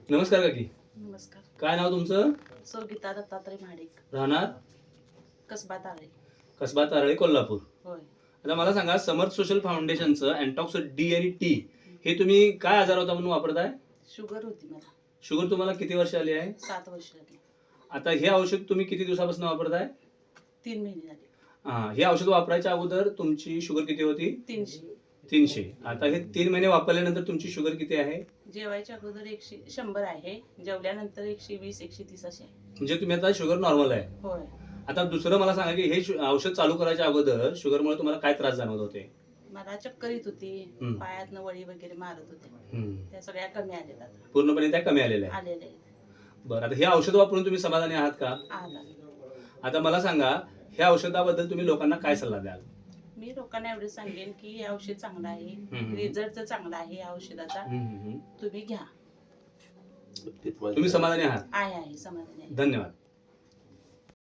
नमस्कार काकी. नमस्कार. काय नाव तुमचं? सौ गीता दत्तात्रय महाडिक, राहणार कसबा ताळे. कसबा तारळे, कोल्हापूर. होय. आता मला सांगा, समर्थ सोशल फाउंडेशनचं अँटॉक्स डी आणि टी हे तुम्ही काय आजार होता म्हणून वापरताय? शुगर होती मला. शुगर तुम्हाला किती वर्ष आली आहे? 7 वर्ष झाली. आता हे औषध तुम्ही किती दिवसापासून वापरताय? 3 महिने झाले. हे औषध वापरायच्या अगोदर तुमची शुगर किती होती? 300. आता हे 3 महिने वापरल्यानंतर तुमची शुगर किती आहे? जेवायच्या अगोदर 100 आहे, जेवल्यानंतर 120-130 अशी आहे. म्हणजे तुम्ही आता शुगर नॉर्मल आहे. होय. आता दुसरं मला सांगा की हे औषध चालू करायच्या अगोदर शुगरमुळे तुम्हाला काय त्रास जाणवत होते? मला चक्कर येत होती, पायातनं वळी वगैरे मारत होते. त्या सगळ्या कमी आलेल्या आता. पूर्णपणे त्या कमी आलेल्या आहेत. आलेल्या आहेत. बरं, आता हे औषध वापरून तुम्ही समाधानी आहात का? आता आता मला सांगा, ह्या औषधाबद्दल तुम्ही लोकांना काय सल्ला द्याल? मी लोकांना एवढे सांगेन की हे औषध चांगलं आहे, रिझल्ट चांगला आहे या औषधाचा, तुम्ही घ्या. तुम्ही समाधानी आहात? आहे समाधानी आहे. धन्यवाद.